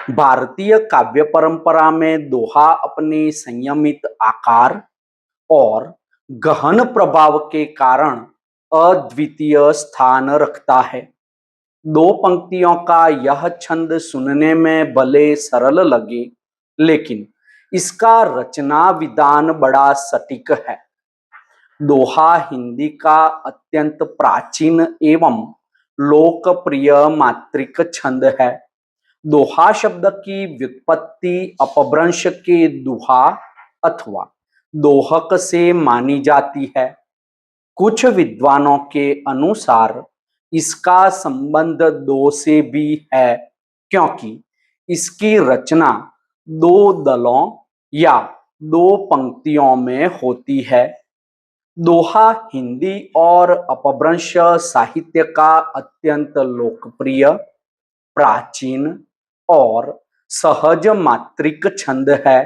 भारतीय काव्य परंपरा में दोहा अपने संयमित आकार और गहन प्रभाव के कारण अद्वितीय स्थान रखता है। दो पंक्तियों का यह छंद सुनने में भले सरल लगे, लेकिन इसका रचना विधान बड़ा सटीक है। दोहा हिंदी का अत्यंत प्राचीन एवं लोकप्रिय मात्रिक छंद है। दोहा शब्द की व्युत्पत्ति अपभ्रंश के दुहा अथवा दोहक से मानी जाती है। कुछ विद्वानों के अनुसार इसका संबंध दो से भी है, क्योंकि इसकी रचना दो दलों या दो पंक्तियों में होती है। दोहा हिंदी और अपभ्रंश साहित्य का अत्यंत लोकप्रिय, प्राचीन और सहज मात्रिक छंद है।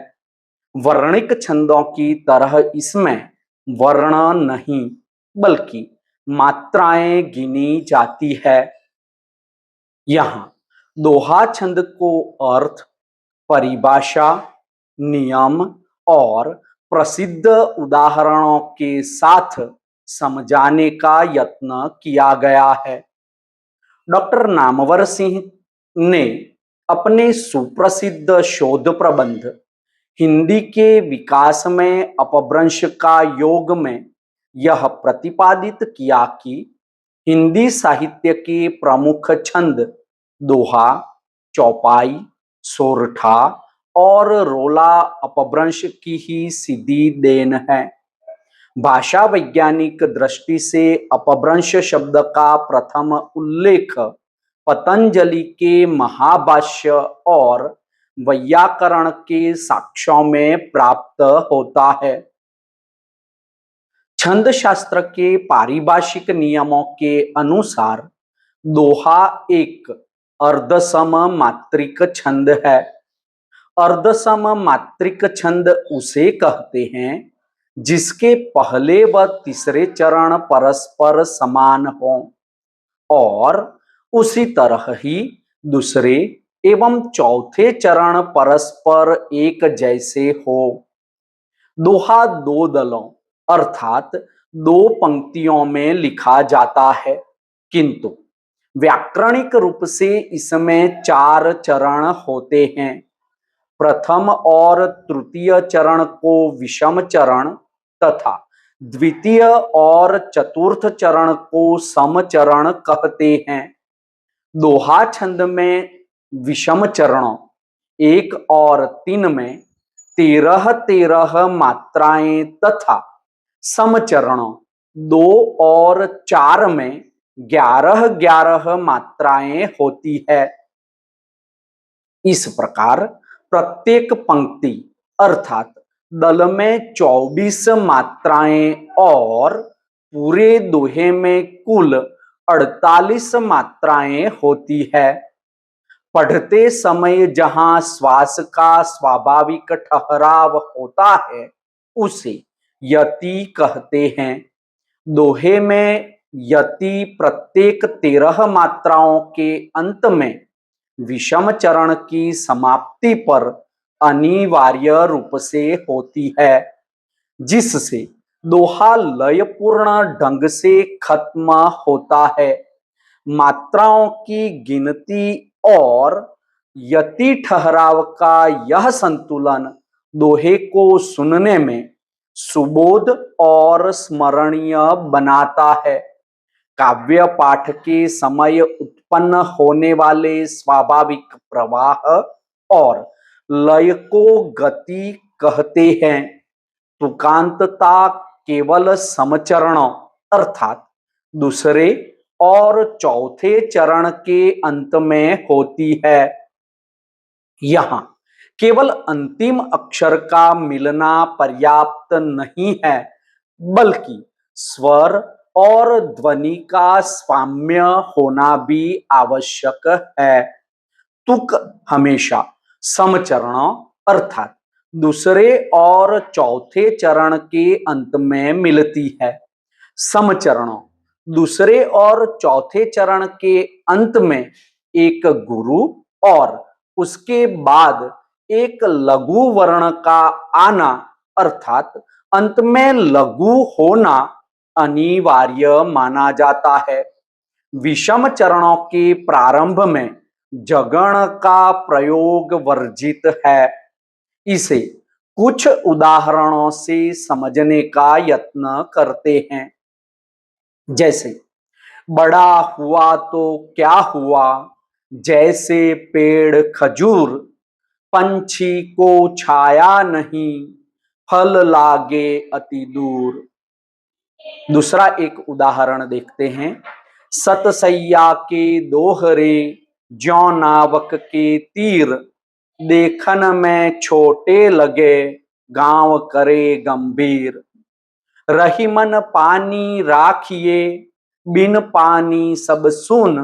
वर्णिक छंदों की तरह इसमें वर्ण नहीं बल्कि मात्राएं गिनी जाती है। यहाँ दोहा छंद को अर्थ, परिभाषा, नियम और प्रसिद्ध उदाहरणों के साथ समझाने का यत्न किया गया है। डॉक्टर नामवर सिंह ने अपने सुप्रसिद्ध शोध प्रबंध हिंदी के विकास में अपभ्रंश का योग में यह प्रतिपादित किया कि हिंदी साहित्य के प्रमुख छंद दोहा, चौपाई, सोरठा और रोला अपभ्रंश की ही सीधी देन है। भाषा वैज्ञानिक दृष्टि से अपभ्रंश शब्द का प्रथम उल्लेख पतंजलि के महाभाष्य और वैयाकरण के साक्ष्यों में प्राप्त होता है। छंद शास्त्र के पारिभाषिक नियमों के अनुसार दोहा एक अर्धसम मात्रिक छंद है। अर्धसम मात्रिक छंद उसे कहते हैं जिसके पहले व तीसरे चरण परस्पर समान हों और उसी तरह ही दूसरे एवं चौथे चरण परस्पर एक जैसे हो। दोहा दो दलों अर्थात दो पंक्तियों में लिखा जाता है, किंतु व्याकरणिक रूप से इसमें चार चरण होते हैं। प्रथम और तृतीय चरण को विषम चरण तथा द्वितीय और चतुर्थ चरण को सम चरण कहते हैं। दोहा छंद में विषम चरणों 1 और 3 में 13-13 मात्राएं तथा सम चरणों 2 और 4 में 11-11 मात्राएं होती है। इस प्रकार प्रत्येक पंक्ति अर्थात दल में 24 मात्राएं और पूरे दोहे में कुल 48 मात्राएं होती है। पढ़ते समय जहां श्वास का स्वाभाविक ठहराव होता है उसे यति कहते हैं। दोहे में यति प्रत्येक 13 मात्राओं के अंत में विषम चरण की समाप्ति पर अनिवार्य रूप से होती है, जिससे दोहा लयपूर्ण ढंग से खत्म होता है। मात्राओं की गिनती और यति ठहराव का यह संतुलन दोहे को सुनने में सुबोध और स्मरणीय बनाता है। काव्य पाठ के समय उत्पन्न होने वाले स्वाभाविक प्रवाह और लय को गति कहते हैं। तुकांतता केवल समचरणों अर्थात दूसरे और चौथे चरण के अंत में होती है। यहाँ केवल अंतिम अक्षर का मिलना पर्याप्त नहीं है, बल्कि स्वर और ध्वनि का साम्य होना भी आवश्यक है। तुक हमेशा समचरणों अर्थात दूसरे और चौथे चरण के अंत में मिलती है। समचरणों दूसरे और चौथे चरण के अंत में एक गुरु और उसके बाद एक लघु वर्ण का आना अर्थात अंत में लघु होना अनिवार्य माना जाता है। विषम चरणों के प्रारंभ में जगण का प्रयोग वर्जित है। इसे कुछ उदाहरणों से समझने का यत्न करते हैं। जैसे बड़ा हुआ तो क्या हुआ, जैसे पेड़ खजूर, पंछी को छाया नहीं, फल लागे अति दूर। दूसरा एक उदाहरण देखते हैं। सतसैया के दोहरे, ज्यों नावक के तीर, देखन में छोटे लगे, गांव करे गंभीर। रही मन पानी राखिए, बिन पानी सब सुन,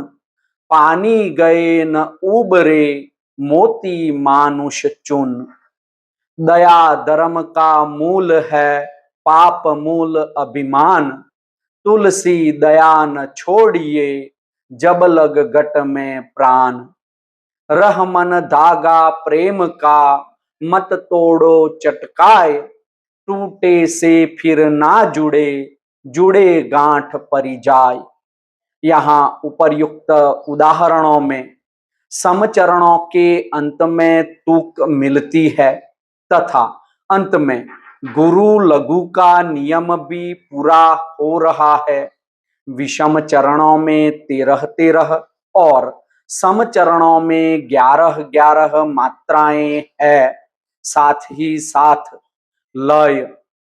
पानी गए न उबरे, मोती मानुष चुन। दया धर्म का मूल है, पाप मूल अभिमान, तुलसी दया न छोड़िए, जब लग गट में प्राण। रह मन धागा प्रेम का, मत तोड़ो चटकाए, टूटे से फिर ना जुड़े, जुड़े गांठ परी जाए। यहाँ उपर्युक्त उदाहरणों में समचरणों के अंत में तुक मिलती है तथा अंत में गुरु लघु का नियम भी पूरा हो रहा है। विषम चरणों में 13-13 और सम चरणों में 11-11 मात्राएं है। साथ ही साथ लय,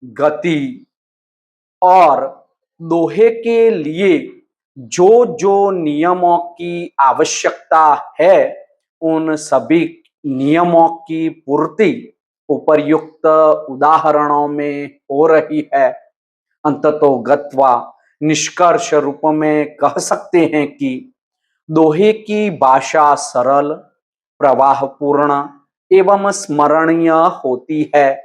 गति और दोहे के लिए जो जो नियमों की आवश्यकता है उन सभी नियमों की पूर्ति उपर्युक्त उदाहरणों में हो रही है। अंततो गत्वा निष्कर्ष रूप में कह सकते हैं कि दोहे की भाषा सरल, प्रवाहपूर्ण एवं स्मरणीय होती है।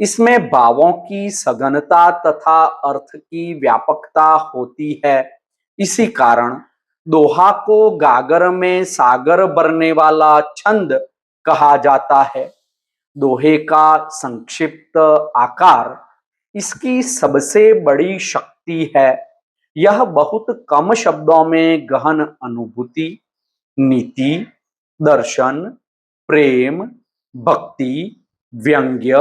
इसमें भावों की सघनता तथा अर्थ की व्यापकता होती है। इसी कारण दोहा को गागर में सागर भरने वाला छंद कहा जाता है। दोहे का संक्षिप्त आकार इसकी सबसे बड़ी शक्ति है। यह बहुत कम शब्दों में गहन अनुभूति, नीति, दर्शन, प्रेम, भक्ति, व्यंग्य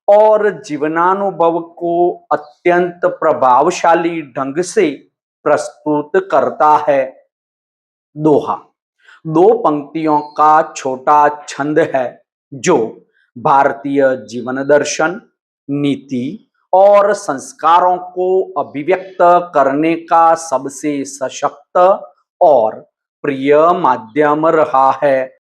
और जीवनानुभव को अत्यंत प्रभावशाली ढंग से प्रस्तुत करता है। दोहा 2 पंक्तियों का छोटा छंद है जो भारतीय जीवन दर्शन, नीति और संस्कारों को अभिव्यक्त करने का सबसे सशक्त और प्रिय माध्यम रहा है।